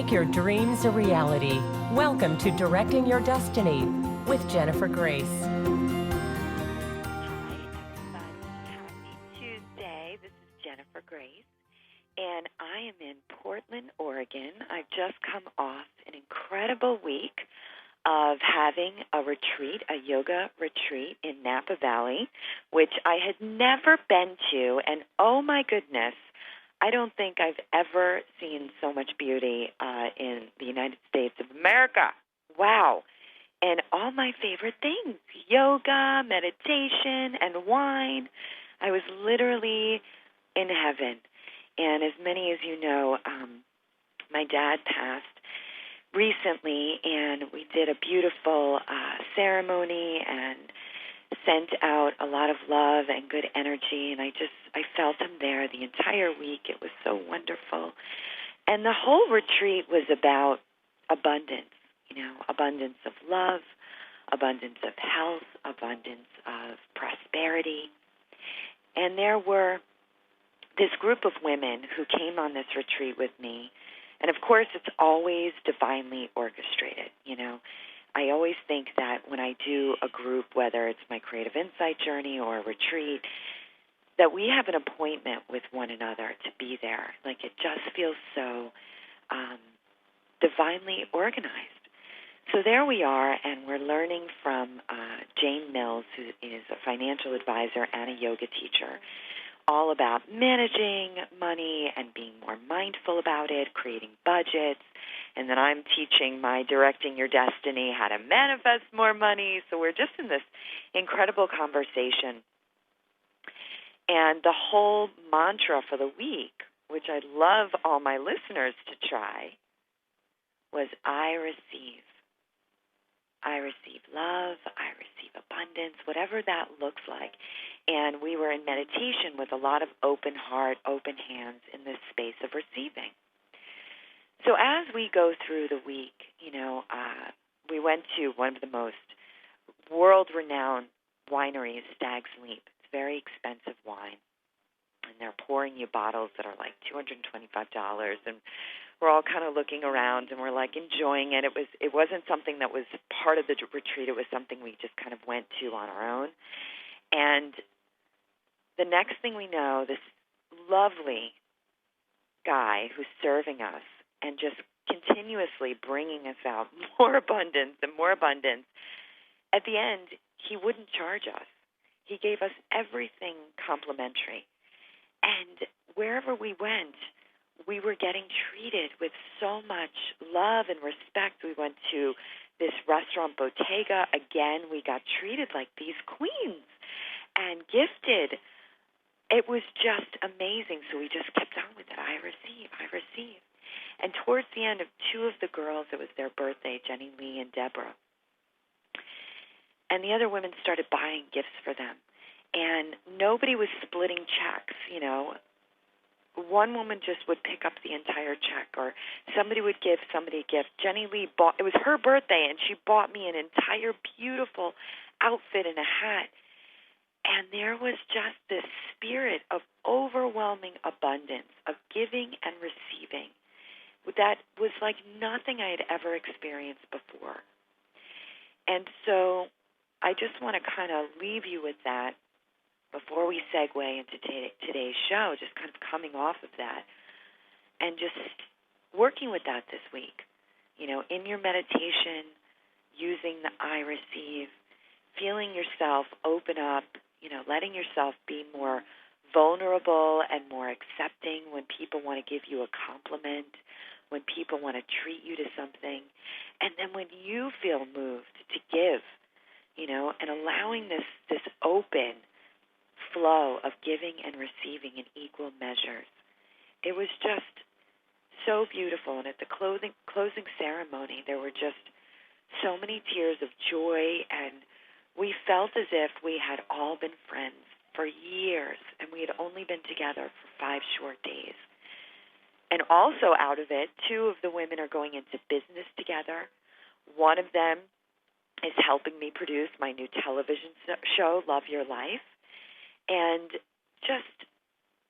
Make your dreams a reality. Welcome to Directing Your Destiny with Jennifer Grace. Hi, everybody. Happy Tuesday. This is Jennifer Grace, and I am in Portland, Oregon. I've just come off an incredible week of having a retreat, a yoga retreat in Napa Valley, which I had never been to, and oh my goodness, I don't think I've ever seen so much beauty in the United States of America. Wow. And all my favorite things, yoga, meditation, and wine. I was literally in heaven. And as many as you know, my dad passed recently, and we did a beautiful ceremony and sent out a lot of love and good energy, and I felt him there the entire week. It was so wonderful. And the whole retreat was about abundance, abundance of love, abundance of health, abundance of prosperity. And there were this group of women who came on this retreat with me, and of course it's always divinely orchestrated, I always think that when I do a group, whether it's my Creative Insight Journey or a retreat, that we have an appointment with one another to be there. Like it just feels so divinely organized. So there we are, and we're learning from Jane Mills, who is a financial advisor and a yoga teacher, all about managing money and being more mindful about it, creating budgets. And then I'm teaching my Directing Your Destiny, how to manifest more money. So we're just in this incredible conversation. And the whole mantra for the week, which I'd love all my listeners to try, was I receive. I receive love, I receive abundance, whatever that looks like. And we were in meditation with a lot of open heart, open hands in this space of receiving. So as we go through the week, we went to one of the most world-renowned wineries, Stag's Leap. It's very expensive wine, and they're pouring you bottles that are like $225, and we're all kind of looking around, and we're like enjoying it. It wasn't something that was part of the retreat. It was something we just kind of went to on our own. And the next thing we know, this lovely guy who's serving us and just continuously bringing us out more abundance and more abundance, at the end, he wouldn't charge us. He gave us everything complimentary. And wherever we went, we were getting treated with so much love and respect. We went to this restaurant, Bottega. Again, we got treated like these queens and gifted. It was just amazing. So we just kept on with it. I receive, I receive. And towards the end of two of the girls, it was their birthday, Jenny Lee and Deborah. And the other women started buying gifts for them. And nobody was splitting checks, One woman just would pick up the entire check, or somebody would give somebody a gift. Jenny Lee it was her birthday, and she bought me an entire beautiful outfit and a hat. And there was just this spirit of overwhelming abundance, of giving and receiving, that was like nothing I had ever experienced before. And so I just want to kind of leave you with that before we segue into today's show, just kind of coming off of that and just working with that this week. In your meditation, using the I receive, feeling yourself open up, letting yourself be more vulnerable and more accepting when people want to give you a compliment, when people want to treat you to something, and then when you feel moved to give, and allowing this open flow of giving and receiving in equal measures. It was just so beautiful. And at the closing ceremony, there were just so many tears of joy, and we felt as if we had all been friends for years, and we had only been together for 5 short days. And also out of it, 2 of the women are going into business together. One of them is helping me produce my new television show, Love Your Life. And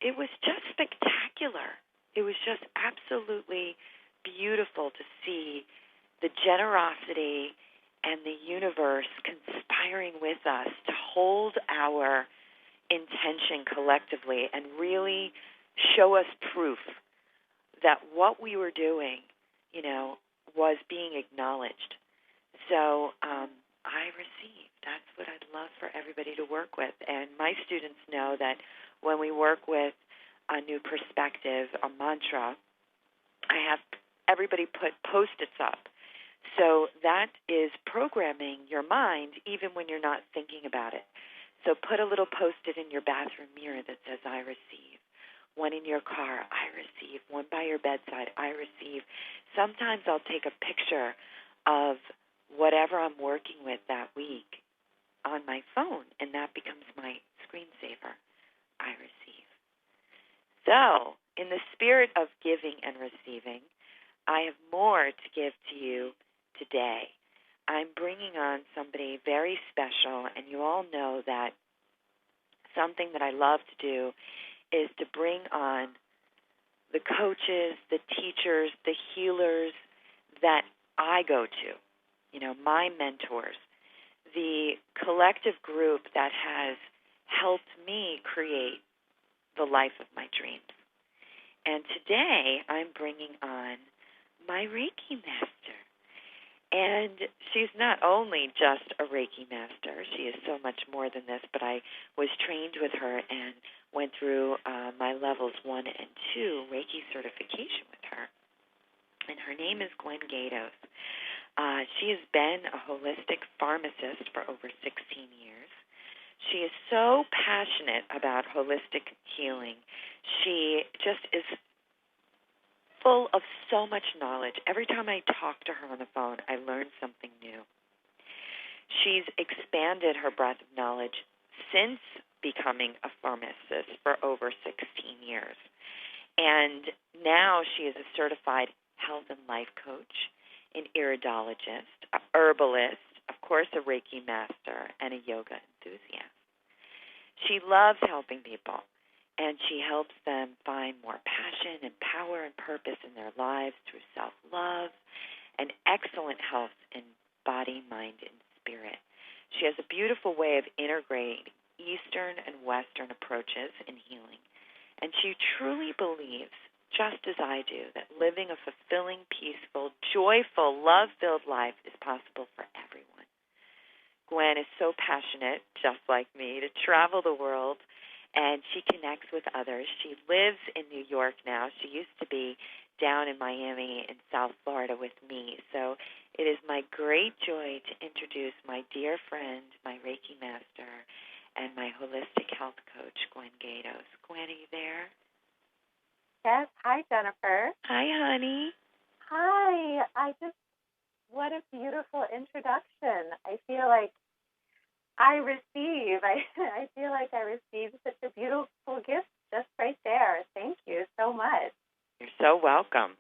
it was just spectacular. It was just absolutely beautiful to see the generosity and the universe conspiring with us to hold our intention collectively and really show us proof that what we were doing, was being acknowledged. So I received. That's what I'd love for everybody to work with. And my students know that when we work with a new perspective, a mantra, I have everybody put Post-its up. So that is programming your mind even when you're not thinking about it. So put a little Post-it in your bathroom mirror that says, I receive. One in your car, I receive. One by your bedside, I receive. Sometimes I'll take a picture of whatever I'm working with that week on my phone, and that becomes my screensaver. I receive. So, in the spirit of giving and receiving, I have more to give to you today. I'm bringing on somebody very special, and you all know that something that I love to do is to bring on the coaches, the teachers, the healers that I go to, my mentors, the collective group that has helped me create the life of my dreams. And today I'm bringing on my Reiki master. And she's not only just a Reiki master, she is so much more than this, but I was trained with her and went through my levels 1 and 2 Reiki certification with her. And her name is Gwen Gatos. She has been a holistic pharmacist for over 16 years. She is so passionate about holistic healing. She just is full of so much knowledge. Every time I talk to her on the phone, I learn something new. She's expanded her breadth of knowledge since becoming a pharmacist for over 16 years. And now she is a certified health and life coach, an iridologist, a herbalist, of course a Reiki master, and a yoga enthusiast. She loves helping people, and she helps them find more passion and power and purpose in their lives through self-love and excellent health in body, mind, and spirit. She has a beautiful way of integrating Eastern and Western approaches in healing, and she truly believes, just as I do, that living a fulfilling, peaceful, joyful, love-filled life is possible for everyone. Gwen is so passionate, just like me, to travel the world, and she connects with others. She lives in New York now. She used to be down in Miami and South Florida with me. So it is my great joy to introduce my dear friend, my Reiki master, and my holistic health coach, Gwen Gatos. Gwen, are you there? Yes. Hi, Jennifer. Hi, honey. Hi. What a beautiful introduction. I feel like I feel like I received such a beautiful gift just right there. Thank you so much. You're so welcome.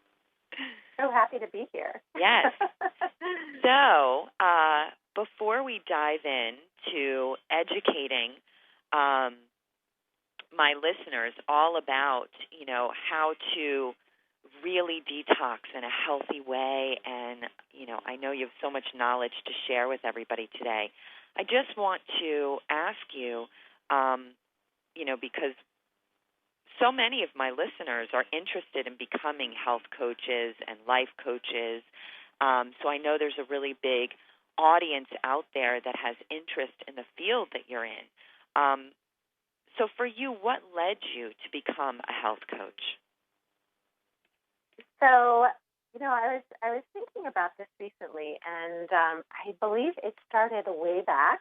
So happy to be here. Yes. So, before we dive in to educating my listeners all about, how to really detox in a healthy way, and, I know you have so much knowledge to share with everybody today. I just want to ask you, because so many of my listeners are interested in becoming health coaches and life coaches, so I know there's a really big audience out there that has interest in the field that you're in. So for you, what led you to become a health coach? So, I was thinking about this recently, and I believe it started way back.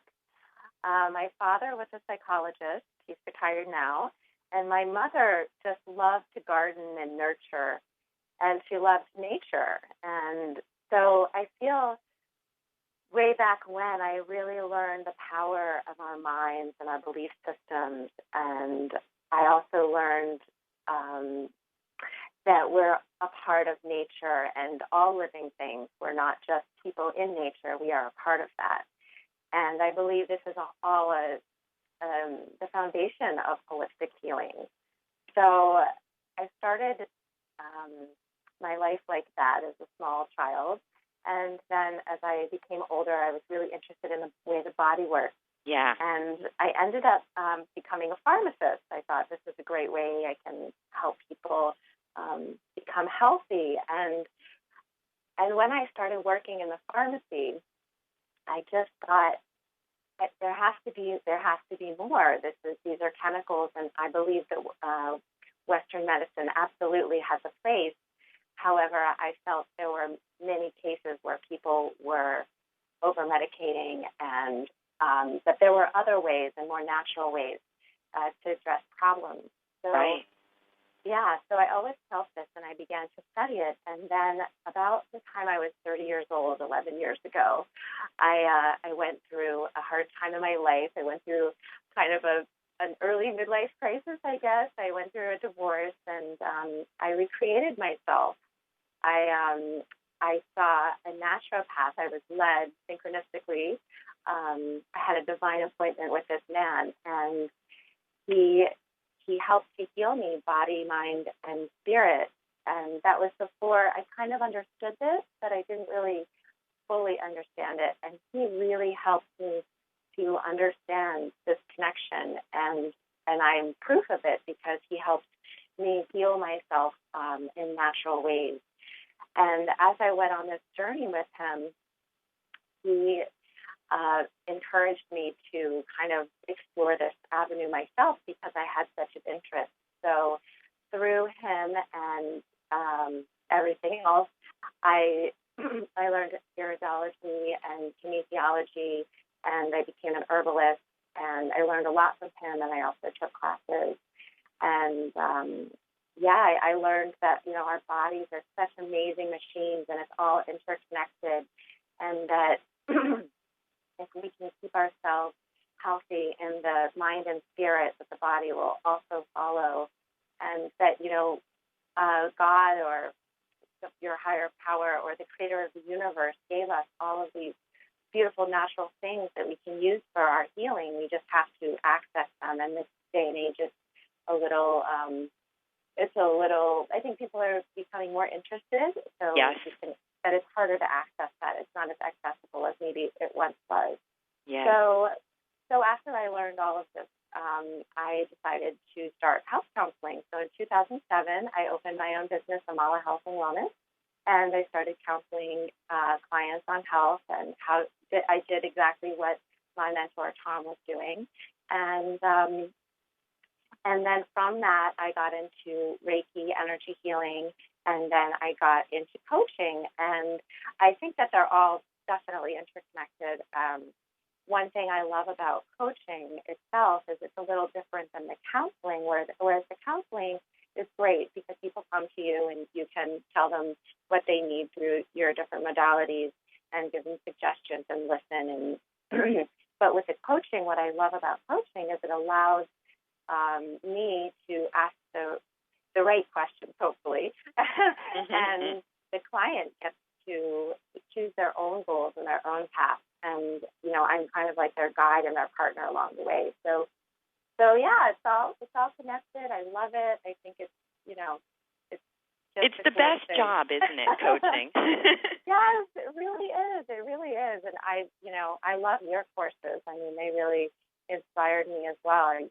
My father was a psychologist. He's retired now. And my mother just loved to garden and nurture, and she loved nature. And so I feel way back when I really learned the power of our minds and our belief systems. And I also learned that we're a part of nature and all living things. We're not just people in nature. We are a part of that. And I believe this is all the foundation of holistic healing. So I started my life like that as a small child. And then as I became older, I was really interested in the way the body works. Yeah. And I ended up becoming a pharmacist. I thought this is a great way I can help people become healthy. And when I started working in the pharmacy, I just thought there has to be more. These are chemicals, and I believe that Western medicine absolutely has a place. However, I felt there were many cases where people were over-medicating, and that there were other ways and more natural ways to address problems. So, right. Yeah, so I always felt this, and I began to study it. And then about the time I was 30 years old, 11 years ago, I went through a hard time in my life. I went through kind of an early midlife crisis, I guess. I went through a divorce, and I recreated myself. I saw a naturopath. I was led synchronistically. I had a divine appointment with this man, and he helped to heal me, body, mind, and spirit. And that was before I kind of understood this, but I didn't really fully understand it. And he really helped me to understand this connection. And I'm proof of it because he helped me heal myself in natural ways. And as I went on this journey with him, he encouraged me to kind of explore this avenue myself because I had such an interest. So through him and everything else, I learned iridology and kinesiology, and I became an herbalist, and I learned a lot from him, and I also took classes. And I learned that, our bodies are such amazing machines, and it's all interconnected, and that if we can keep ourselves healthy in the mind and spirit, that the body will also follow, and that, God or your higher power or the creator of the universe gave us all of these beautiful natural things that we can use for our healing. We just have to access them, and this day and age is I think people are becoming more interested, so yes. That it's harder to access that. It's not as accessible as maybe it once was. Yes. So after I learned all of this, I decided to start health counseling. So in 2007, I opened my own business, Amala Health and Wellness, and I started counseling clients on health and how I did exactly what my mentor Tom was doing, and then from that, I got into Reiki, energy healing, and then I got into coaching. And I think that they're all definitely interconnected. One thing I love about coaching itself is it's a little different than the counseling, whereas the counseling is great because people come to you and you can tell them what they need through your different modalities and give them suggestions and listen. But with the coaching, what I love about coaching is it allows me to ask the right questions, hopefully, and the client gets to choose their own goals and their own path. And I'm kind of like their guide and their partner along the way. So yeah, it's all connected. I love it. I think it's it's the best job, isn't it? Coaching. Yes, it really is. It really is. And I love your courses. I mean, they really inspired me as well. And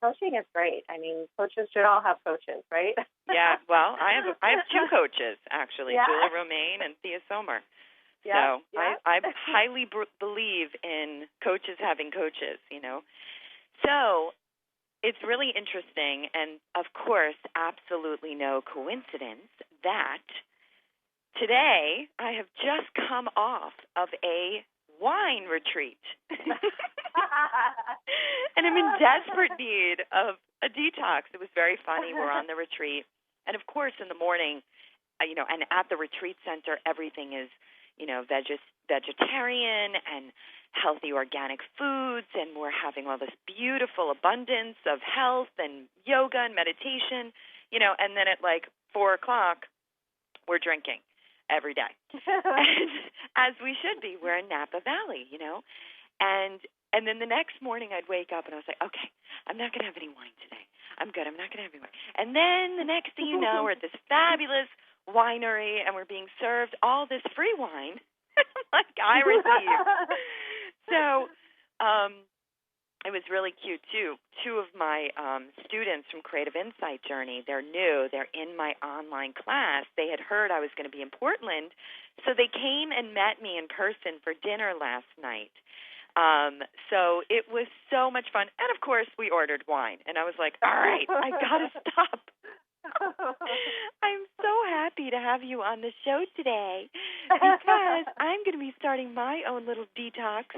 coaching is great. I mean, coaches should all have coaches, right? Yeah. Well, I have two coaches actually, yeah. Julia Romaine and Thea Sommer. Yeah. So I highly believe in coaches having coaches. So it's really interesting, and of course, absolutely no coincidence that today I have just come off of a wine retreat. And I'm in desperate need of a detox. It was very funny. We're on the retreat. And, of course, in the morning, and at the retreat center, everything is, vegetarian and healthy organic foods. And we're having all this beautiful abundance of health and yoga and meditation, and then at 4 o'clock, we're drinking every day. And as we should be. We're in Napa Valley, And then the next morning I'd wake up and I was like, okay, I'm not going to have any wine today. I'm good. I'm not going to have any wine. And then the next thing you know, we're at this fabulous winery and we're being served all this free wine like I received. So it was really cute, too. Two of my students from Creative Insight Journey, they're new. They're in my online class. They had heard I was going to be in Portland, so they came and met me in person for dinner last night. So it was so much fun. And, of course, we ordered wine. And I was like, all right, I got to stop. I'm so happy to have you on the show today because I'm going to be starting my own little detox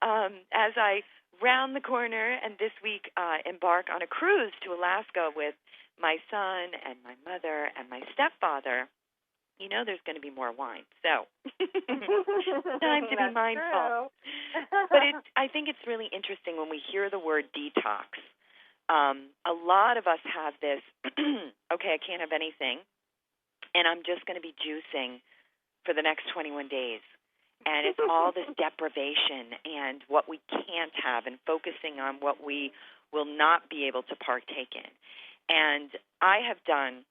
as I round the corner and this week embark on a cruise to Alaska with my son and my mother and my stepfather. You know there's going to be more wine, so time to be mindful. But I think it's really interesting when we hear the word detox. A lot of us have this, okay, I can't have anything, and I'm just going to be juicing for the next 21 days. And it's all this deprivation and what we can't have and focusing on what we will not be able to partake in. And I have done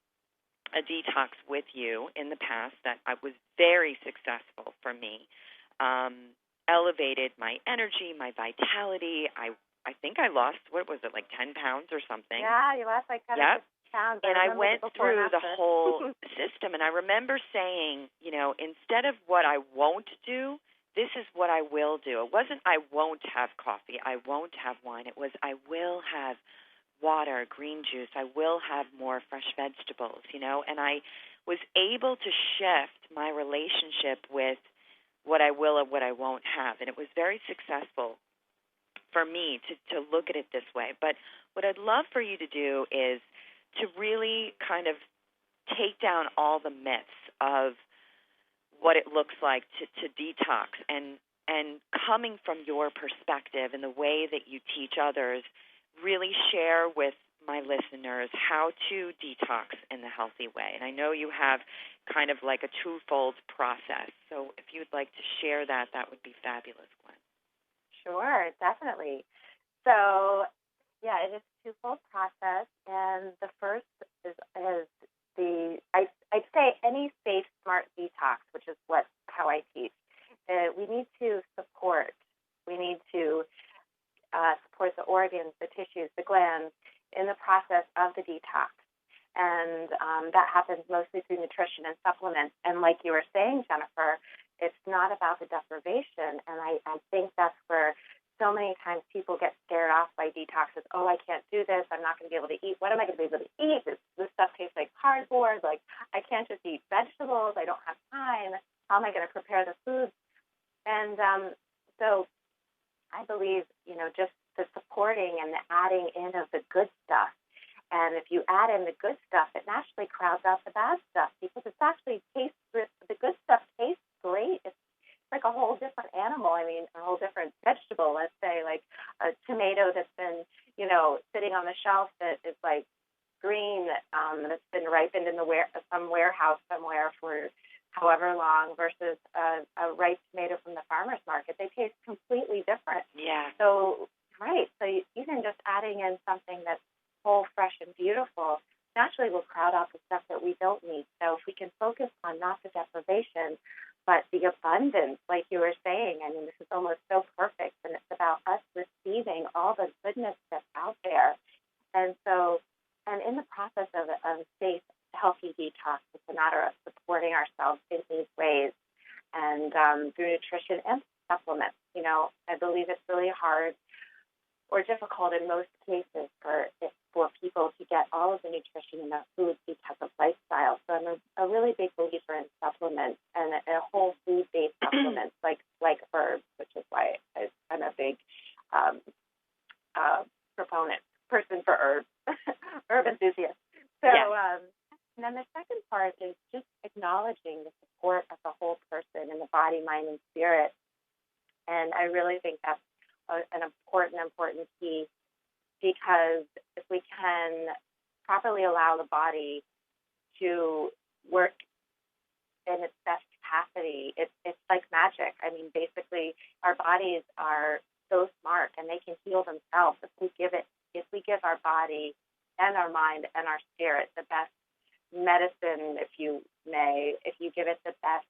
a detox with you in the past that was very successful for me, elevated my energy, my vitality. I think I lost, what was it, like 10 pounds or something? Yeah, you lost like 10 pounds. And I went through the whole system, and I remember saying, you know, instead of what I won't do, this is what I will do. It wasn't I won't have coffee, I won't have wine. It was I will have water, green juice. I will have more fresh vegetables, you know. And I was able to shift my relationship with what I will and what I won't have. And it was very successful for me to look at it this way. But what I'd love for you to do is to really kind of take down all the myths of what it looks like to detox and coming from your perspective and the way that you teach others, really share with my listeners how to detox in the healthy way. And I know you have kind of like a twofold process. So if you'd like to share that, that would be fabulous, Gwen. Sure, definitely. So, yeah, it is a twofold process. And the first is I'd say any safe, smart detox, which is how I teach. We need to support. We need to support the organs, the tissues, the glands in the process of the detox. And that happens mostly through nutrition and supplements. And like you were saying, Jennifer, it's not about the deprivation. And I think that's where so many times people get scared off by detoxes. Oh, I can't do this. I'm not going to be able to eat. What am I going to be able to eat? This stuff tastes like cardboard. Like, I can't just eat vegetables. I don't have time. How am I going to prepare the foods? And so I believe, you know, just the supporting and the adding in of the good stuff. And if you add in the good stuff, it naturally crowds out the bad stuff because it's actually the good stuff tastes great. It's like a whole different animal. I mean, a whole different vegetable. Let's say like a tomato that's been, you know, sitting on the shelf that is like green, that's been ripened in some warehouse somewhere for however long versus a ripe tomato from the farmer's market. They taste completely different. Yeah. So, right. So even just adding in something that's whole, fresh, and beautiful naturally will crowd out the stuff that we don't need. So if we can focus on not the deprivation, but the abundance, like you were saying, I mean, this is almost so perfect, and it's about us receiving all the goodness that's out there. And so, and in the process of a safe, healthy detox, it's a matter of supporting ourselves in these ways and through nutrition and supplements. You know, I believe it's really hard or difficult in most cases for people to get all of the nutrition in their foods because of lifestyle. So I'm a really big believer in supplements and a whole food-based supplements like herbs, which is why I'm a big person for herbs, herb enthusiast. So, yes. And then the second part is just acknowledging the support of the whole person in the body, mind, and spirit. And I really think that's an important key, because if we can properly allow the body to work in its best capacity, it's like magic. I mean, basically, our bodies are so smart and they can heal themselves if we give our body and our mind and our spirit the best medicine, if you may, if you give it the best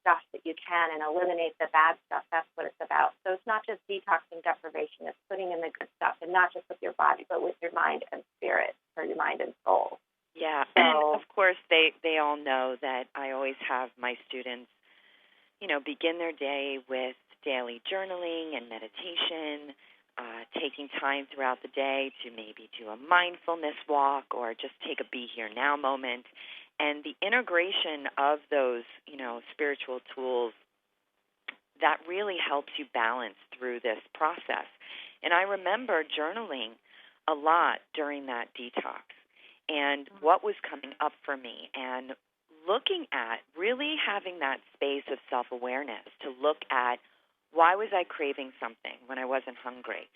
stuff that you can and eliminate the bad stuff. That's what it's about. So it's not just detoxing deprivation, it's putting in the good stuff, and not just with your body, but with your mind and spirit, or your mind and soul. Yeah, so, and of course they all know that I always have my students, begin their day with daily journaling and meditation, taking time throughout the day to maybe do a mindfulness walk or just take a be here now moment. And the integration of those, spiritual tools, that really helps you balance through this process. And I remember journaling a lot during that detox and what was coming up for me, and looking at really having that space of self-awareness to look at, why was I craving something when I wasn't hungry?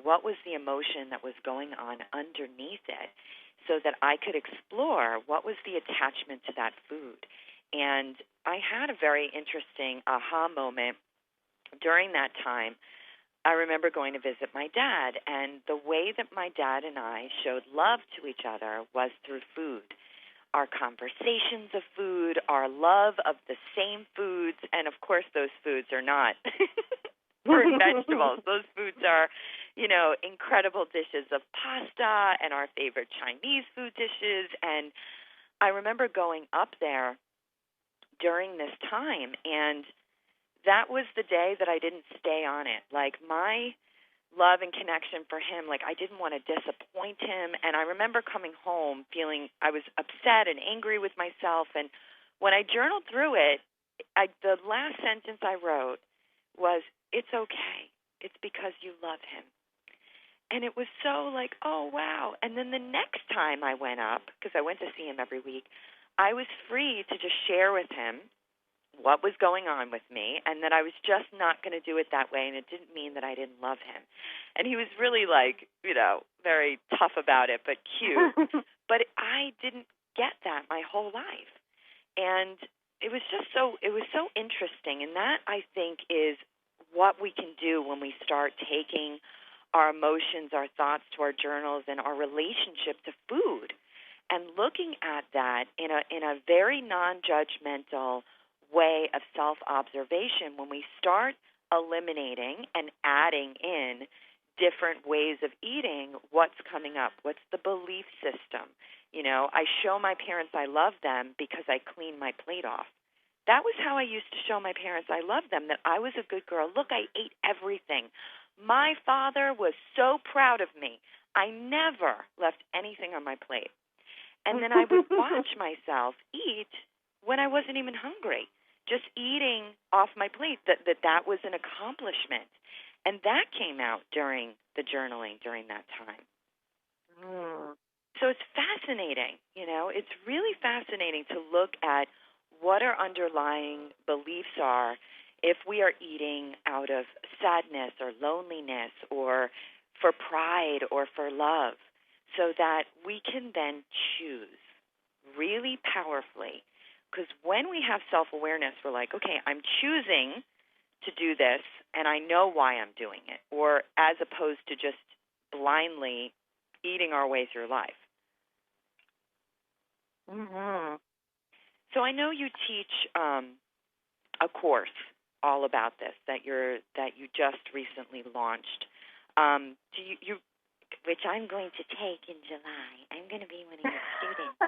What was the emotion that was going on underneath it, so that I could explore what was the attachment to that food. And I had a very interesting aha moment during that time. I remember going to visit my dad, and the way that my dad and I showed love to each other was through food. Our conversations of food, our love of the same foods, and of course those foods are not fruit and vegetables. Those foods are, incredible dishes of pasta and our favorite Chinese food dishes. And I remember going up there during this time, and that was the day that I didn't stay on it. Like, my love and connection for him, like, I didn't want to disappoint him. And I remember coming home feeling I was upset and angry with myself. And when I journaled through it, the last sentence I wrote was, "It's okay. It's because you love him." And it was so like, oh, wow. And then the next time I went up, because I went to see him every week, I was free to just share with him what was going on with me, and that I was just not going to do it that way, and it didn't mean that I didn't love him. And he was really very tough about it, but cute. But I didn't get that my whole life. And it was so interesting. And that, I think, is what we can do when we start taking our emotions, our thoughts to our journals, and our relationship to food, and looking at that in a very non-judgmental way of self-observation. When we start eliminating and adding in different ways of eating, what's coming up? What's the belief system? I show my parents I love them because I clean my plate off. That was how I used to show my parents I loved them, that I was a good girl. Look, I ate everything. My father was so proud of me. I never left anything on my plate. And then I would watch myself eat when I wasn't even hungry, just eating off my plate, that was an accomplishment. And that came out during the journaling during that time. So it's fascinating, it's really fascinating to look at what our underlying beliefs are if we are eating out of sadness or loneliness or for pride or for love, so that we can then choose really powerfully. Because when we have self-awareness, we're like, okay, I'm choosing to do this, and I know why I'm doing it, or as opposed to just blindly eating our way through life. Mm-hmm. So I know you teach a course all about this that you just recently launched. Do you which I'm going to take in July. I'm going to be one of your students.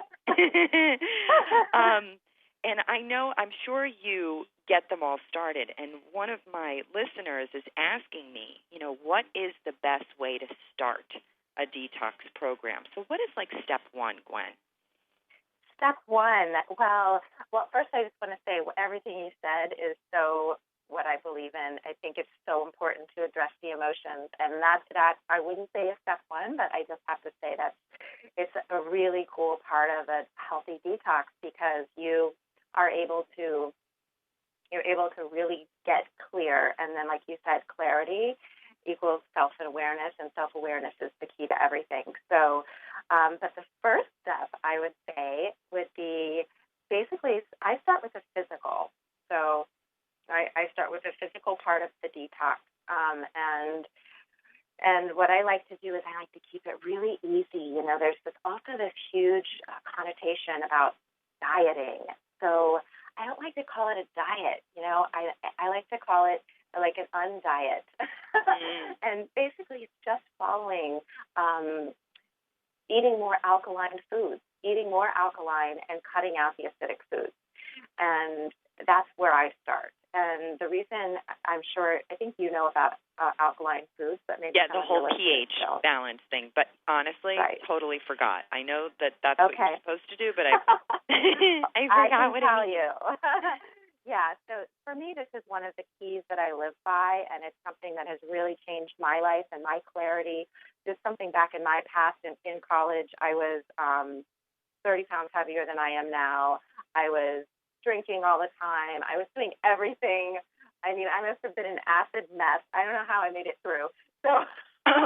And I'm sure you get them all started. And one of my listeners is asking me, what is the best way to start a detox program? So what is step one, Gwen? Step one, well, first I just want to say everything you said is so what I believe in. I think it's so important to address the emotions, and that I wouldn't say is step one, but I just have to say that it's a really cool part of a healthy detox, because you're able to really get clear, and then, like you said, clarity equals self-awareness, and self-awareness is the key to everything. So, but the first step I would say would be basically I start with the physical. So I start with the physical part of the detox, and And what I like to do is I like to keep it really easy. There's also this huge connotation about dieting. So I don't like to call it a diet. I like to call it like an undiet. And basically it's just following eating more alkaline foods, eating more alkaline and cutting out the acidic foods. And that's where I start. And the reason, I think you know about alkaline foods, but maybe the whole pH balance thing. But honestly, totally forgot. I know that's what you're supposed to do, but I forgot what it means. I can tell you. Yeah, so for me, this is one of the keys that I live by, and it's something that has really changed my life and my clarity. Just something back in my past in college, I was 30 pounds heavier than I am now. I was drinking all the time. I was doing everything. I mean, I must have been an acid mess. I don't know how I made it through. So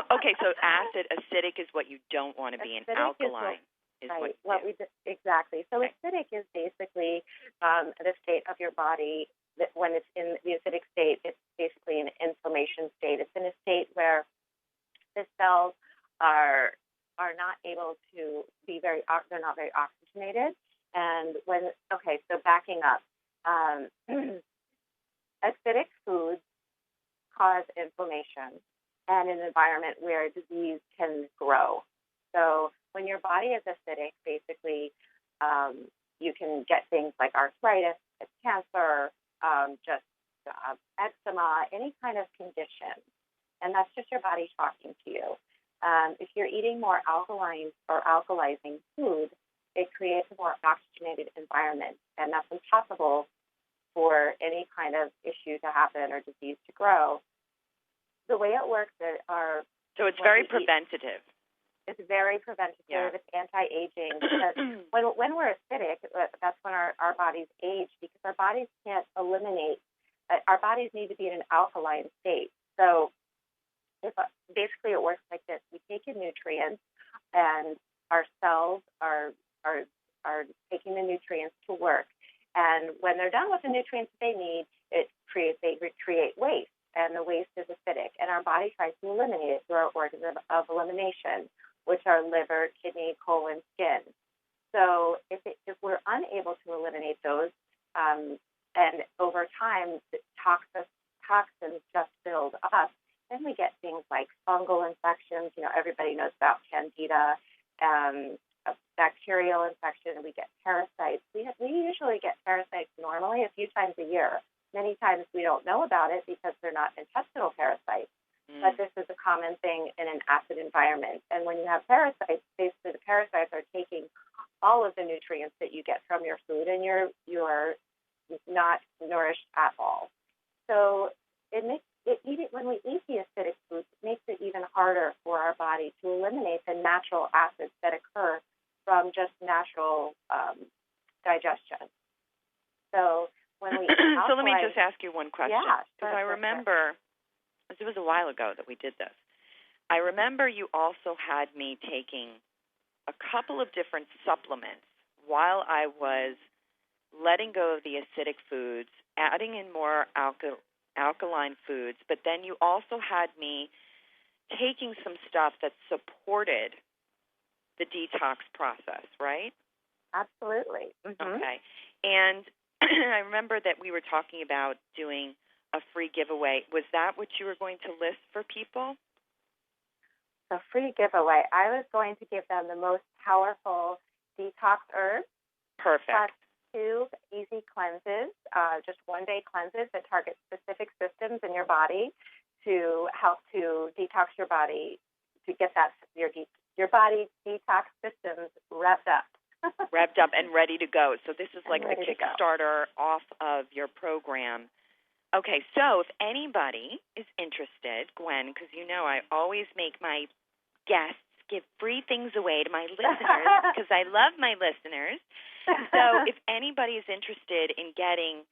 okay, so acidic is what you don't want to be, and alkaline is what you do. Exactly. So acidic is basically the state of your body that when it's in the acidic state, it's basically an inflammation state. It's in a state where the cells are not able to be they're not very oxygenated. And so backing up, acidic foods cause inflammation and an environment where disease can grow. So when your body is acidic, basically you can get things like arthritis, cancer, eczema, any kind of condition. And that's just your body talking to you. If you're eating more alkaline or alkalizing food, it creates a more oxygenated environment, and that's impossible for any kind of issue to happen or disease to grow. The way it works so it's very preventative. It's very preventative. Yeah. It's anti-aging. Because when we're acidic, that's when our bodies age, because our bodies can't eliminate. Our bodies need to be in an alkaline state. So basically it works like this. We take in nutrients, and our cells are taking the nutrients to work. And when they're done with the nutrients that they need, they create waste, and the waste is acidic. And our body tries to eliminate it through our organs of elimination, which are liver, kidney, colon, skin. So if we're unable to eliminate those, and over time the toxins just build up, then we get things like fungal infections. Everybody knows about candida, a bacterial infection, and we get parasites. We usually get parasites normally a few times a year. Many times we don't know about it because they're not intestinal parasites, but this is a common thing in an acid environment. And when you have parasites, basically the parasites are taking all of the nutrients that you get from your food, and you're not nourished at all. So when we eat the acidic foods, it makes it even harder for our body to eliminate the natural acids that occur from just natural digestion. So when we so let me just ask you one question. Yeah, because I remember, it was a while ago that we did this. I remember you also had me taking a couple of different supplements while I was letting go of the acidic foods, adding in more alkaline foods, but then you also had me taking some stuff that supported the detox process, right? Absolutely. Mm-hmm. Okay. And I remember that we were talking about doing a free giveaway. Was that what you were going to list for people? A free giveaway. I was going to give them the most powerful detox herbs. Perfect. Plus 2 easy cleanses, just one-day cleanses that target specific systems in your body to help to detox your body, to get your body detox systems revved up. Revved up and ready to go. So this is like the Kickstarter off of your program. Okay, so if anybody is interested, Gwen, because I always make my guests give free things away to my listeners because I love my listeners. So if anybody is interested in getting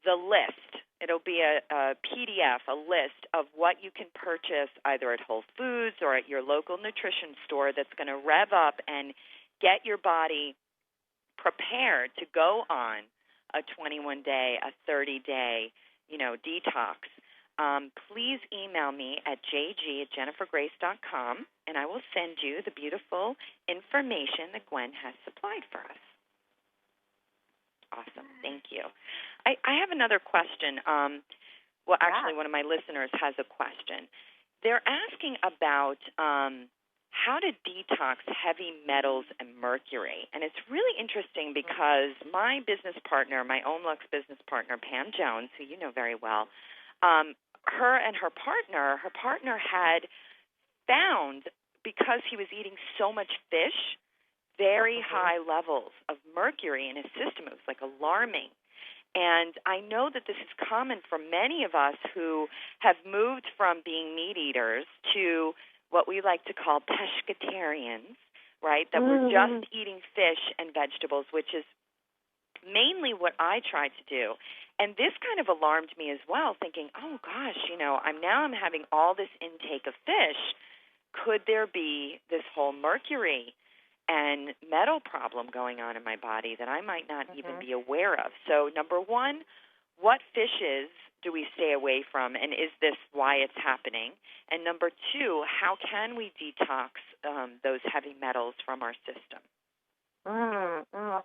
the list, it'll be a PDF, a list of what you can purchase either at Whole Foods or at your local nutrition store that's going to rev up and get your body prepared to go on a 21-day, a 30-day, detox. please email me at jg@jennifergrace.com, and I will send you the beautiful information that Gwen has supplied for us. Awesome. Thank you. I have another question. Actually, one of my listeners has a question. They're asking about how to detox heavy metals and mercury. And it's really interesting because my business partner, my Own Lux business partner, Pam Jones, who you know very well, her and her partner had found, because he was eating so much fish, very high levels of mercury in his system. It was like alarming. And I know that this is common for many of us who have moved from being meat eaters to what we like to call pescatarians, right? That we're just eating fish and vegetables, which is mainly what I tried to do. And this kind of alarmed me as well, thinking, oh gosh, I'm having all this intake of fish. Could there be this whole mercury and metal problem going on in my body that I might not even be aware of? So number one, what fishes do we stay away from, and is this why it's happening? And number two, how can we detox those heavy metals from our system?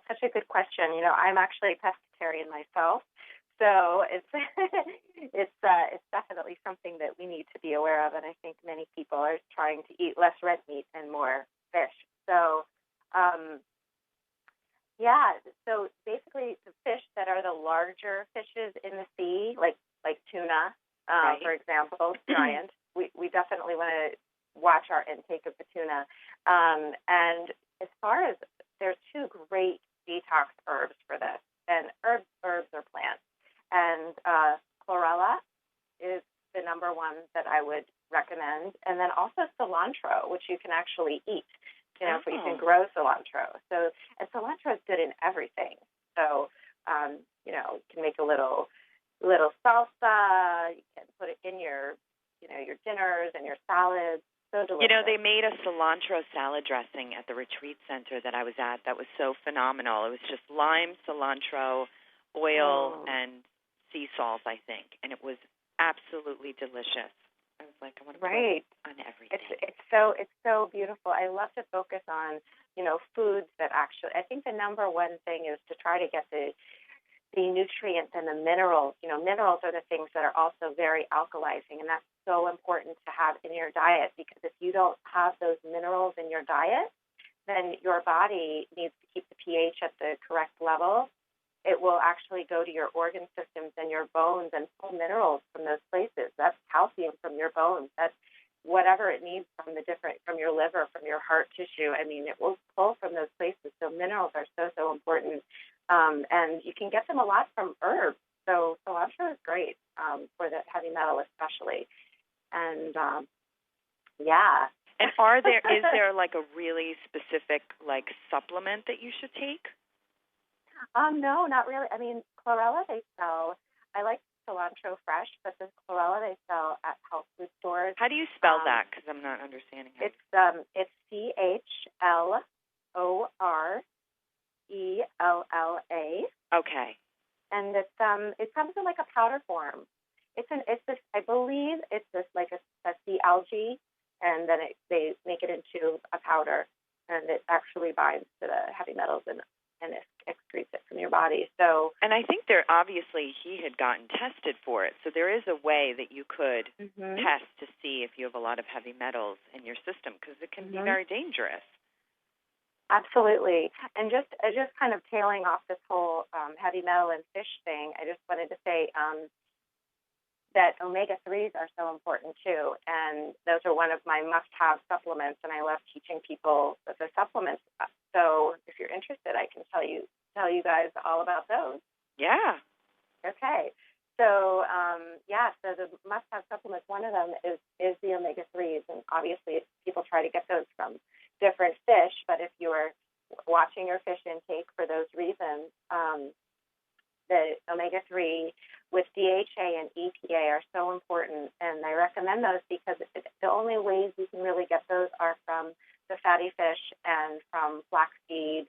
Such a good question. I'm actually a pescatarian myself, so it's it's definitely something that we need to be aware of, and I think many people are trying to eat less red meat and more fish. So so basically the fish that are the larger fishes in the sea, like tuna, for example, giant, we definitely want to watch our intake of the tuna. And as far as, there's two great detox herbs for this, and herbs are plants. And chlorella is the number one that I would recommend, and then also cilantro, which you can actually eat. You can grow cilantro. So, and cilantro is good in everything. So, you can make a little salsa. You can put it in your dinners and your salads. So delicious. They made a cilantro salad dressing at the retreat center that I was at. That was so phenomenal. It was just lime, cilantro, oil, and sea salt, I think, and it was absolutely delicious. I was like, I want to put it on everything. It's so beautiful. I love to focus on, foods that actually, I think the number one thing is to try to get the nutrients and the minerals. Minerals are the things that are also very alkalizing, and that's so important to have in your diet, because if you don't have those minerals in your diet, then your body needs to keep the pH at the correct level. It will actually go to your organ systems and your bones and pull minerals from those places. That's calcium from your bones. That's whatever it needs from your liver, from your heart tissue. I mean, it will pull from those places. So minerals are so important. And you can get them a lot from herbs. So cilantro is great for the heavy metal especially. And, And is there like a really specific supplement that you should take? No, not really. I mean, chlorella they sell. I like cilantro fresh, but the chlorella they sell at health food stores. How do you spell that? Because I'm not understanding it. It's CHLORELLA. Okay. And it comes in like a powder form. I believe it's like a sea algae, and then they make it into a powder, and it actually binds to the heavy metals and excretes it from your body. So, and I think he had gotten tested for it. So there is a way that you could test to see if you have a lot of heavy metals in your system, because it can be very dangerous. Absolutely. And just kind of tailing off this whole heavy metal and fish thing, I just wanted to say that omega-3s are so important too. And those are one of my must-have supplements, and I love teaching people the supplements. So if you're interested, I can tell you guys all about those. Yeah. Okay. So, so the must-have supplements, one of them is the omega-3s, and obviously people try to get those from different fish, but if you're watching your fish intake for those reasons, the omega-3 with DHA and EPA are so important, and I recommend those because the only ways you can really get those are from the fatty fish and from flaxseed,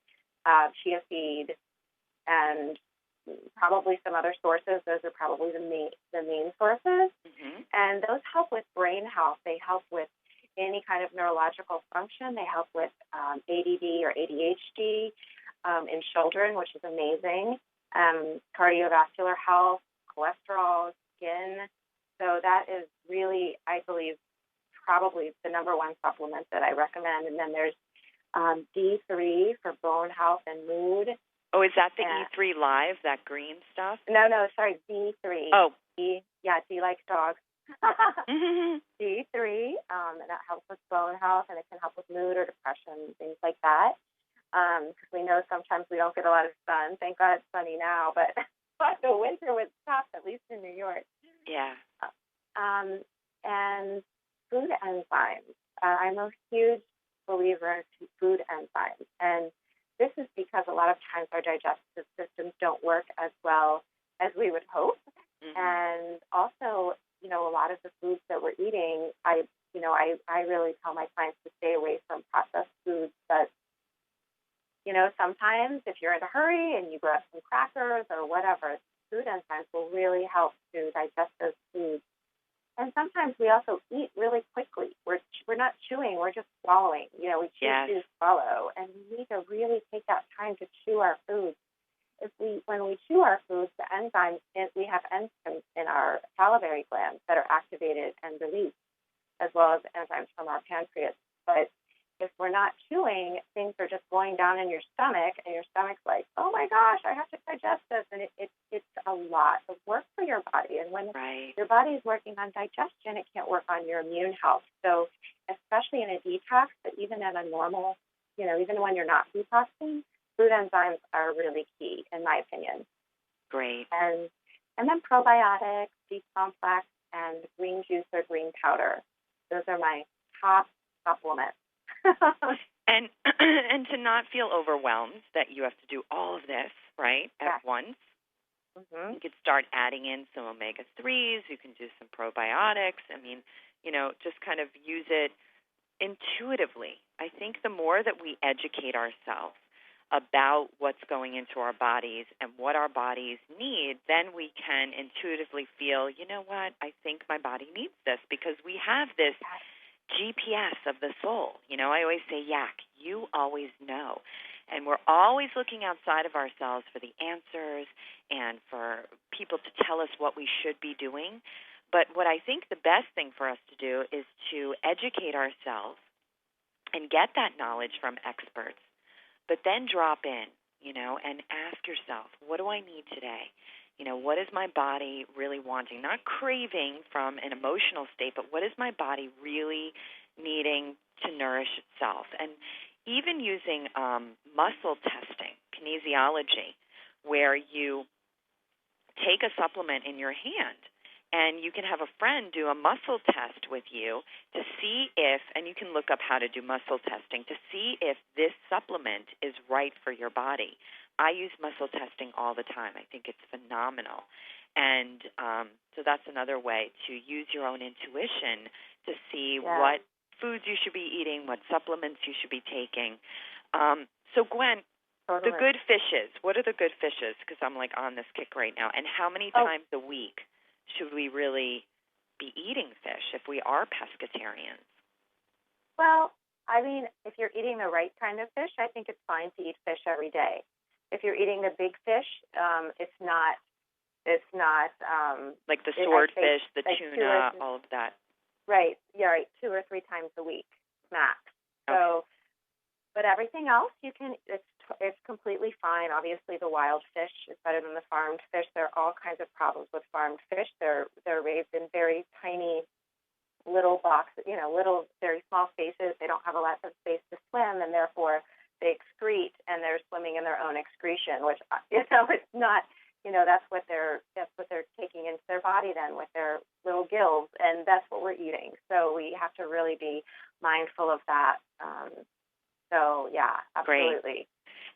chia seed, and probably some other sources. Those are probably the main sources. those help with brain health. They help with any kind of neurological function. They help with ADD or ADHD in children, which is amazing. Cardiovascular health, cholesterol, skin. So that is really, I believe, probably the number one supplement that I recommend. And then there's D3 for bone health and mood. Oh, is that the E3 Live, that green stuff? No, sorry, D3. Oh. D like dogs. D3, and that helps with bone health, and it can help with mood or depression, things like that. Because we know sometimes we don't get a lot of sun. Thank God it's sunny now, but the winter was tough, at least in New York. Yeah. And food enzymes. I'm a huge believer in food enzymes, and this is because a lot of times our digestive systems don't work as well as we would hope. Mm-hmm. And also, a lot of the foods that we're eating, I really tell my clients to stay away from processed foods. But, sometimes if you're in a hurry and you grab some crackers or whatever, food enzymes will really help to digest those foods. And sometimes we also eat really quickly. We're not chewing, we're just swallowing. We chew to swallow, and we need to really take that time to chew our foods. When we chew our foods, the enzymes, we have enzymes in our salivary glands that are activated and released, as well as enzymes from our pancreas. But if we're not chewing, things are just going down in your stomach, and your stomach's like, oh my gosh, I have to digest this, and it's a lot of work for your body. And when your body is working on digestion, it can't work on your immune health. So especially in a detox, but even in a normal, even when you're not detoxing, food enzymes are really key, in my opinion. Great. And then probiotics, B-complex, and green juice or green powder. Those are my top supplements. And to not feel overwhelmed that you have to do all of this, right, at once. Mm-hmm. You could start adding in some omega-3s. You can do some probiotics. I mean, just kind of use it intuitively. I think the more that we educate ourselves about what's going into our bodies and what our bodies need, then we can intuitively feel, you know what, I think my body needs this, because we have this GPS of the soul. I always say, Yak, you always know. And we're always looking outside of ourselves for the answers and for people to tell us what we should be doing. But what I think the best thing for us to do is to educate ourselves and get that knowledge from experts, but then drop in, and ask yourself, what do I need today? What is my body really wanting? Not craving from an emotional state, but what is my body really needing to nourish itself? And even using muscle testing, kinesiology, where you take a supplement in your hand and you can have a friend do a muscle test with you to see if, and you can look up how to do muscle testing, to see if this supplement is right for your body. I use muscle testing all the time. I think it's phenomenal. And so that's another way to use your own intuition to see what foods you should be eating, what supplements you should be taking. So, Gwen, the good fishes, what are the good fishes? Because I'm on this kick right now. And how many times a week should we really be eating fish if we are pescatarians? Well, I mean, if you're eating the right kind of fish, I think it's fine to eat fish every day. If you're eating the big fish, it's not like the swordfish, the tuna, all of that. Right. Yeah, right. 2 or 3 times a week max. Okay. So, but everything else it's completely fine. Obviously, the wild fish is better than the farmed fish. There are all kinds of problems with farmed fish. They're raised in very tiny little boxes, little very small spaces. They don't have a lot of space to swim, and therefore they excrete, and they're swimming in their own excretion, which it's not. That's what they're taking into their body then with their little gills, and that's what we're eating. So we have to really be mindful of that. So yeah, absolutely.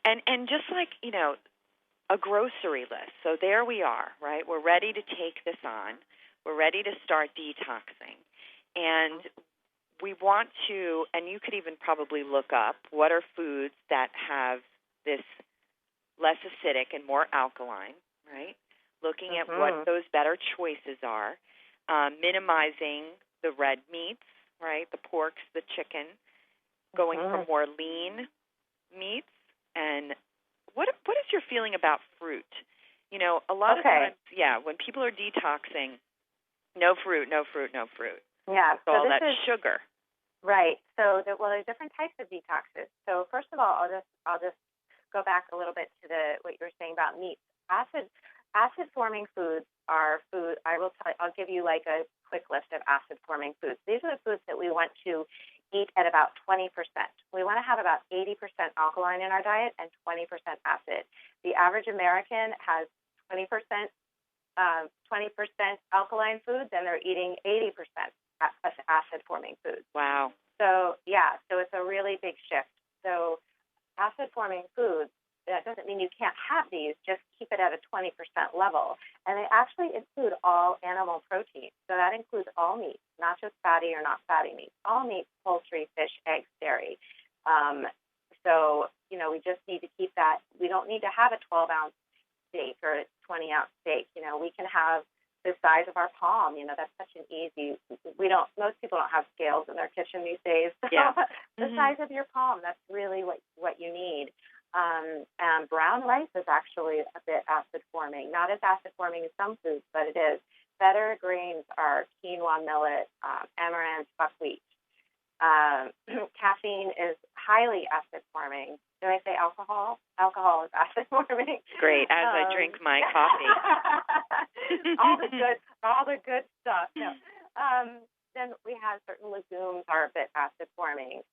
Great. And just like a grocery list. So there we are, right? We're ready to take this on. We're ready to start detoxing, and we want to. And you could even probably look up what are foods that have this less acidic and more alkaline. Right? Looking at what those better choices are. minimizing the red meats, right, the porks, the chicken, going for more lean meats. And what is your feeling about fruit? You know, a lot of times, when people are detoxing, no fruit, no fruit, no fruit. Yeah. So all that sugar. Right. So, there's different types of detoxes. So, first of all, I'll just go back a little bit to what you were saying about meat. Acid forming foods are food. I'll give you like a quick list of acid forming foods. These are the foods that we want to eat at about 20%. We want to have about 80% alkaline in our diet and 20% acid. The average American has 20% alkaline foods, and they're eating 80% acid forming foods. Wow. So it's a really big shift. So acid forming foods, that doesn't mean you can't have these, just keep it at a 20% level. And they actually include all animal proteins. So that includes all meat, not just fatty or not fatty meat. All meat, poultry, fish, eggs, dairy. So, we just need to keep that. We don't need to have a 12-ounce steak or a 20-ounce steak. We can have the size of our palm. That's such an easy. Most people don't have scales in their kitchen these days. So yeah. The size of your palm, that's really what you need. And brown rice is actually a bit acid forming. Not as acid forming as some foods, but it is. Better grains are quinoa, millet, amaranth, buckwheat. Caffeine is highly acid forming. Did I say alcohol? Alcohol is acid forming. Great, as I drink my coffee. all the good stuff. No. Then we have certain legumes are a bit acid forming,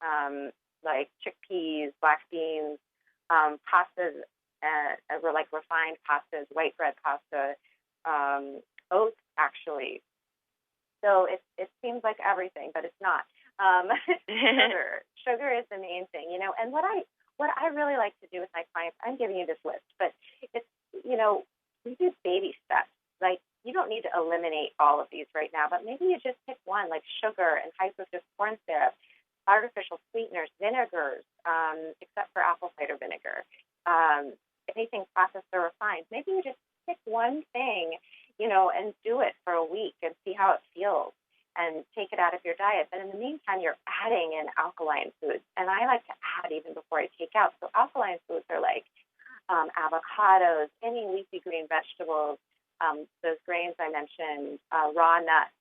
like chickpeas, black beans, pastas, like refined pastas, white bread pasta, oats actually. So it seems like everything, but it's not. Sugar is the main thing, And what I really like to do with my clients, I'm giving you this list, but it's we do baby steps. Like you don't need to eliminate all of these right now, but maybe you just pick one, like sugar and high fructose corn syrup, artificial sweeteners, vinegars, except for apple cider vinegar, anything processed or refined. Maybe you just pick one thing, and do it for a week and see how it feels and take it out of your diet. But in the meantime, you're adding in alkaline foods. And I like to add even before I take out. So alkaline foods are like avocados, any leafy green vegetables, those grains I mentioned, raw nuts.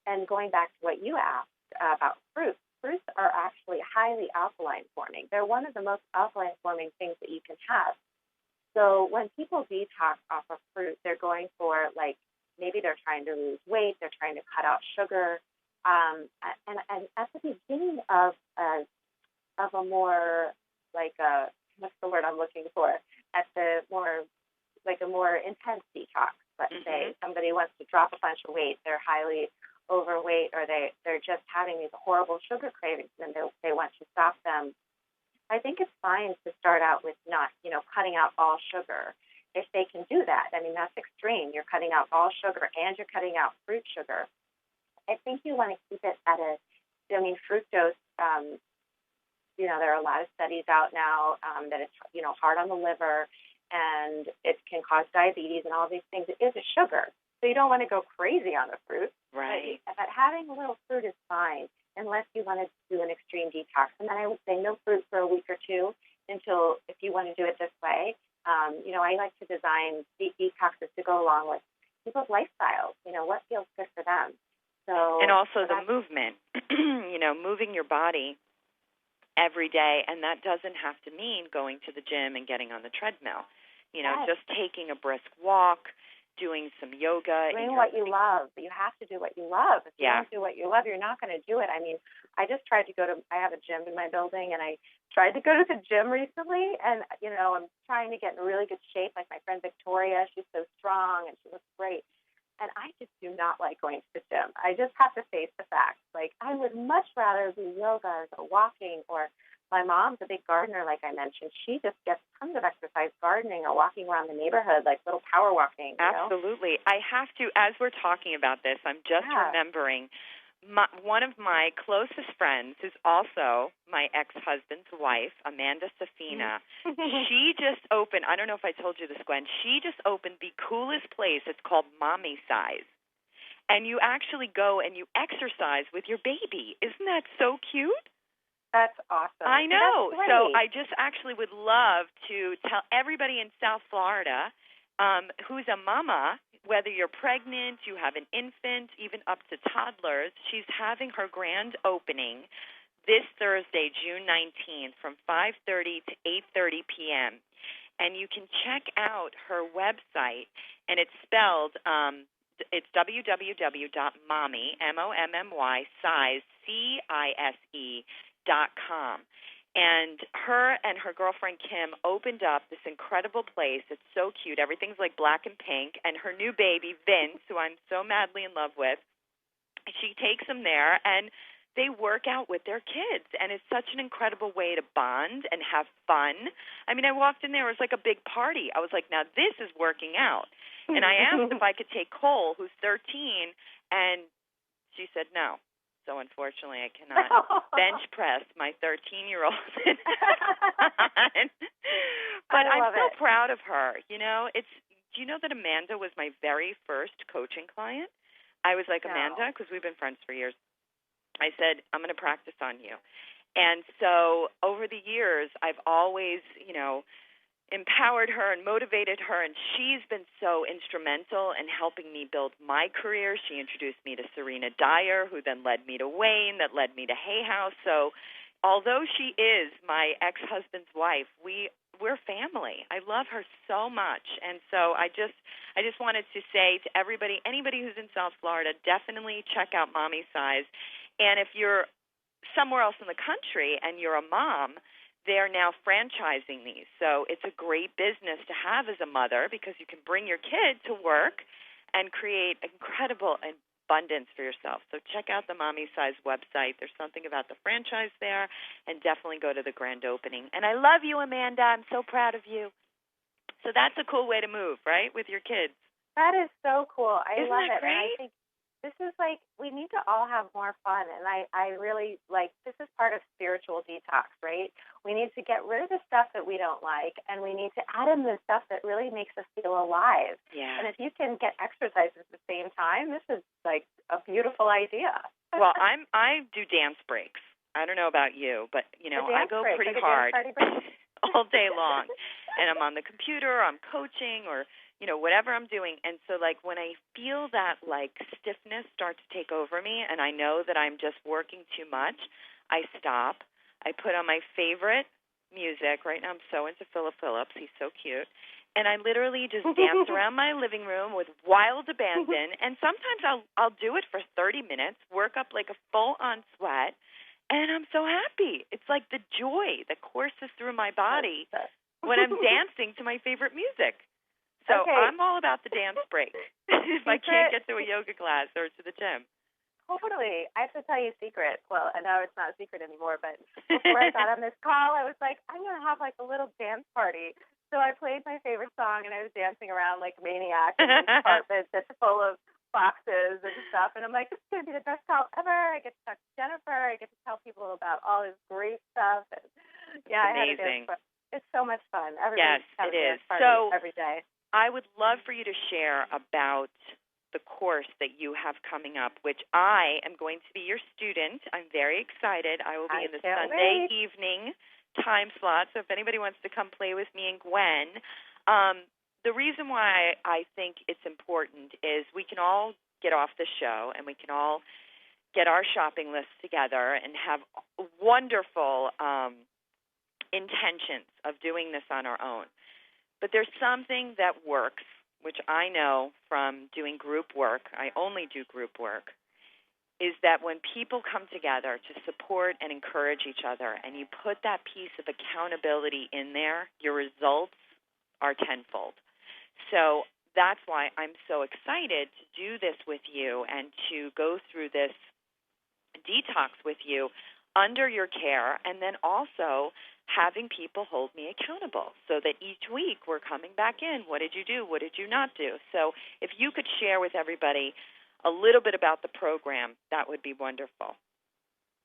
And going back to what you asked about fruits, fruits are actually highly alkaline forming. They're one of the most alkaline forming things that you can have. So when people detox off of fruit, they're going for maybe they're trying to lose weight, they're trying to cut out sugar, and at the beginning of a more what's the word I'm looking for? At the more a more intense detox. Let's say somebody wants to drop a bunch of weight, they're highly overweight, or they're just having these horrible sugar cravings, and they want to stop them. I think it's fine to start out with not, cutting out all sugar. If they can do that, I mean, that's extreme. You're cutting out all sugar and you're cutting out fruit sugar. I think you want to keep it at fructose, there are a lot of studies out now that it's, hard on the liver and it can cause diabetes and all these things. It is a sugar. So you don't want to go crazy on the fruit. Right. But having a little fruit is fine unless you want to do an extreme detox. And then I would say no fruit for a week or two until, if you want to do it this way. I like to design detoxes to go along with people's lifestyles, what feels good for them. And also the movement, moving your body every day. And that doesn't have to mean going to the gym and getting on the treadmill. Just taking a brisk walk, doing some yoga. Doing what you love. You have to do what you love. If you don't do what you love, you're not going to do it. I mean, I just tried to I have a gym in my building, and I tried to go to the gym recently, and, I'm trying to get in really good shape. Like my friend Victoria, she's so strong, and she looks great. And I just do not like going to the gym. I just have to face the facts. Like, I would much rather do yoga or walking, or my mom's a big gardener, like I mentioned. She just gets tons of exercise gardening or walking around the neighborhood, like little power walking. Absolutely. I have to, as we're talking about this, I'm just remembering one of my closest friends, who's also my ex-husband's wife, Amanda Safina. She just opened, I don't know if I told you this, Gwen, she just opened the coolest place. It's called Mommy Size. and you actually go and you exercise with your baby. Isn't that so cute? That's awesome. I know. That's So great. I just actually would love to tell everybody in South Florida who's a mama, whether you're pregnant, you have an infant, even up to toddlers, she's having her grand opening this Thursday, June 19th, from 5:30 to 8:30 p.m. And you can check out her website, and it's spelled, it's www.mommy, M-O-M-M-Y, size, CISE.com. And her girlfriend Kim opened up this incredible place. It's so cute. Everything's like black and pink. And her new baby, Vince, who I'm so madly in love with, she takes him there, and they work out with their kids. And it's such an incredible way to bond and have fun. I mean, I walked in there, it was like a big party. I was like, now this is working out. And I asked if I could take Cole, who's 13, and she said no. So unfortunately, I cannot bench press my 13-year-old. But I'm so proud of her. You know, do you know that Amanda was my very first coaching client? I was like, Amanda, because we've been friends for years. I said, I'm going to practice on you. And so over the years, I've always, empowered her and motivated her, and she's been so instrumental in helping me build my career. She introduced me to Serena Dyer, who then led me to Wayne, that led me to Hay House. So although she is my ex-husband's wife, we're family. I love her so much. And so I just wanted to say to anybody who's in South Florida, definitely check out Mommy Size. And if you're somewhere else in the country and you're a mom, they're now franchising these. So it's a great business to have as a mother, because you can bring your kid to work and create incredible abundance for yourself. So check out the Mommy Size website. There's something about the franchise there, and definitely go to the grand opening. And I love you, Amanda. I'm so proud of you. So that's a cool way to move, right, with your kids. That is so cool. I Isn't love that it. great? And I think this is like, we need to all have more fun. And I really this is part of spiritual detox, right? We need to get rid of the stuff that we don't like, and we need to add in the stuff that really makes us feel alive. Yeah. And if you can get exercise at the same time, this is like a beautiful idea. Well, I do dance breaks. I don't know about you, but, I go pretty hard all day long. And I'm on the computer, I'm coaching, or whatever I'm doing. And so, when I feel that, stiffness start to take over me, and I know that I'm just working too much, I stop. I put on my favorite music. Right now I'm so into Philip Phillips. He's so cute. And I literally just dance around my living room with wild abandon. And sometimes I'll do it for 30 minutes, work up like a full-on sweat, and I'm so happy. It's like the joy that courses through my body when I'm dancing to my favorite music. So I'm all about the dance break if I can't get to a yoga class or to the gym. Totally. I have to tell you a secret. Well, I know it's not a secret anymore, but before I got on this call, I was like, I'm going to have a little dance party. So I played my favorite song, and I was dancing around like a maniac in this apartment that's full of boxes and stuff. And I'm like, this is going to be the best call ever. I get to talk to Jennifer. I get to tell people about all this great stuff. And, yeah, amazing. I had a dance party. It's so much fun. Yes, it is. So every day. I would love for you to share about the course that you have coming up, which I am going to be your student. I'm very excited. I will be in the Sunday evening time slot. So if anybody wants to come play with me and Gwen, the reason why I think it's important is we can all get off the show and we can all get our shopping lists together and have wonderful intentions of doing this on our own. But there's something that works, which I know from doing group work, I only do group work, is that when people come together to support and encourage each other, and you put that piece of accountability in there, your results are tenfold. So that's why I'm so excited to do this with you and to go through this detox with you under your care, and then also having people hold me accountable so that each week we're coming back in. What did you do? What did you not do? So if you could share with everybody a little bit about the program, that would be wonderful.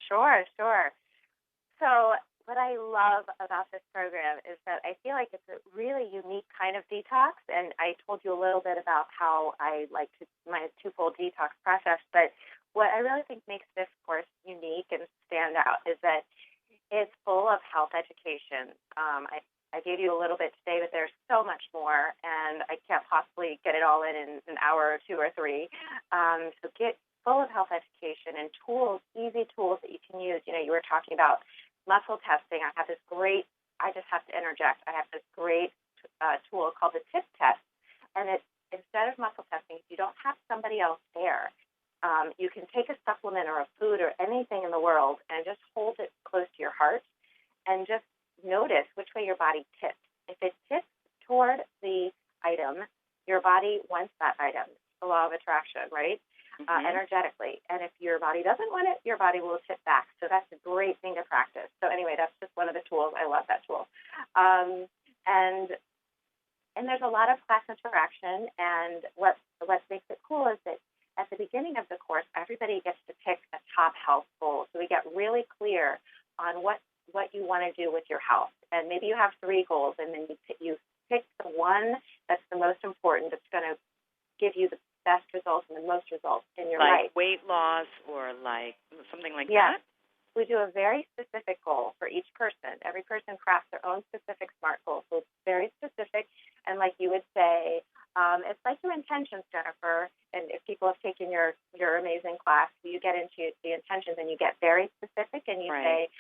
Sure. So what I love about this program is that I feel like it's a really unique kind of detox. And I told you a little bit about how I like my twofold detox process. But what I really think makes this course unique and stand out is that it's full of health education. I gave you a little bit today, but there's so much more, and I can't possibly get it all in an hour or two or three. So get full of health education and tools, easy tools that you can use. You were talking about muscle testing. I just have to interject, I have this great tool called the TIP test. And it's, instead of muscle testing, if you don't have somebody else there, you can take a supplement or a food or anything in the world and just hold it close to your heart and just notice which way your body tips. If it tips toward the item, your body wants that item. It's the law of attraction, right? Energetically. And if your body doesn't want it, your body will tip back. So that's a great thing to practice. So anyway, that's just one of the tools. I love that tool. And there's a lot of class interaction. And what makes it cool is that at the beginning of the course, everybody gets to pick a top health goal. So we get really clear on what you want to do with your health. And maybe you have 3 goals, and then you pick the one that's the most important, that's going to give you the best results and the most results in your life. Like weight loss or like something like that? Yeah. We do a very specific goal for each person. Every person crafts their own specific SMART goal. So it's very specific. And like you would say, it's like your intentions, Jennifer. And if people have taken your amazing class, you get into the intentions and you get very specific, and you say,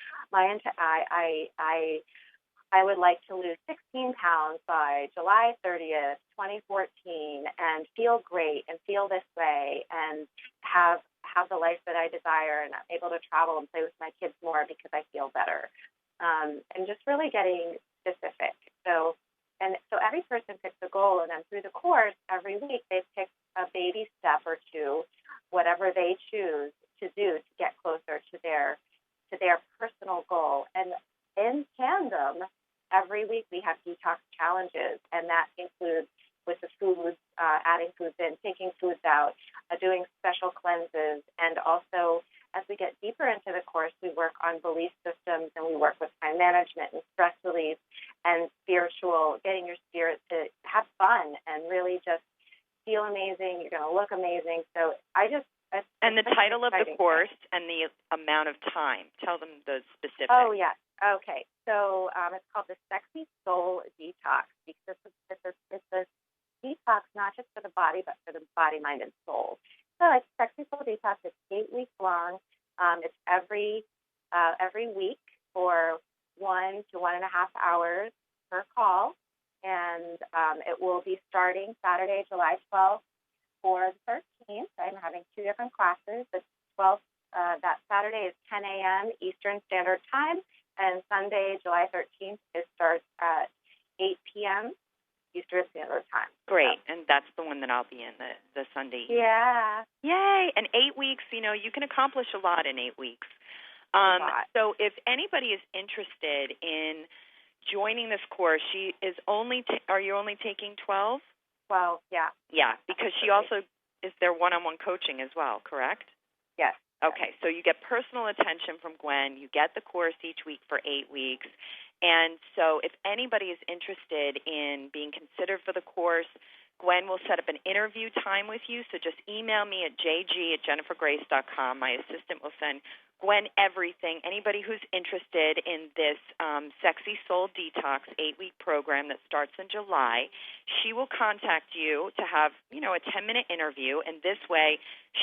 I would like to lose 16 pounds by July 30th, 2014, and feel great and feel this way and have the life that I desire, and I'm able to travel and play with my kids more because I feel better. And just really getting specific. So every person picks a goal, and then through the course, every week they pick a baby step or two, whatever they choose to do to get closer to their personal goal. And in tandem, every week we have detox challenges, and that includes with the foods, adding foods in, taking foods out, doing special cleanses, and also as we get deeper into the course, we work on belief systems, and we work with time management and stress relief and spiritual, getting your spirit to have fun and really just feel amazing. You're going to look amazing. So and the title of the course and the amount of time. Tell them the specifics. Oh, yes. Okay. So it's called the Sexy Soul Detox, because it's a detox not just for the body, but for the body, mind, and soul. So it's Sexy Soul Detox. It's 8 weeks long. It's every week for 1 to 1.5 hours per call, and it will be starting Saturday, July 12th for the 13th. I'm having 2 different classes. The 12th, that Saturday is 10 a.m. Eastern Standard Time, and Sunday, July 13th, it starts at 8 p.m. Eastern Standard Time. Great, and that's the one that I'll be in, the Sunday. Yeah. Yay, and 8 weeks, you can accomplish a lot in 8 weeks. So if anybody is interested in joining this course, she is are you only taking 12? 12, yeah. Yeah, because she also is there one-on-one coaching as well, correct? Yes. Okay, so you get personal attention from Gwen. You get the course each week for 8 weeks. And so if anybody is interested in being considered for the course, Gwen will set up an interview time with you. So just email me at jg@jennifergrace.com. My assistant will send Gwen everything. Anybody who's interested in this Sexy Soul Detox 8-week program that starts in July, she will contact you to have, a 10-minute interview. And this way,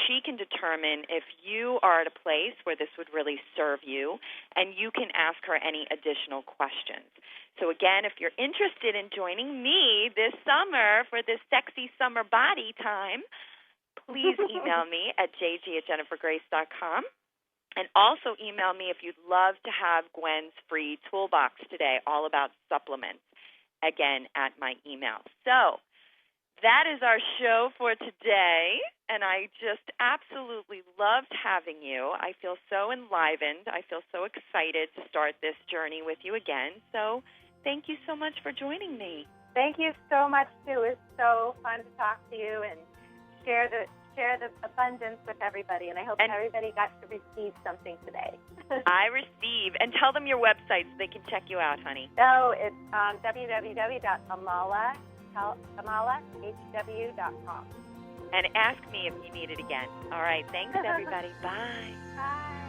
she can determine if you are at a place where this would really serve you, and you can ask her any additional questions. So again, if you're interested in joining me this summer for this Sexy Summer Body Time, please email me at jg@jennifergrace.com. And also email me if you'd love to have Gwen's free toolbox today, all about supplements, again, at my email. So that is our show for today, and I just absolutely loved having you. I feel so enlivened. I feel so excited to start this journey with you again. So thank you so much for joining me. Thank you so much, too. It's so fun to talk to you and share share the abundance with everybody, and I hope everybody got to receive something today. I receive. And tell them your website so they can check you out, honey. So it's www.amalahw.com. And ask me if you need it again. All right. Thanks, everybody. Bye. Bye.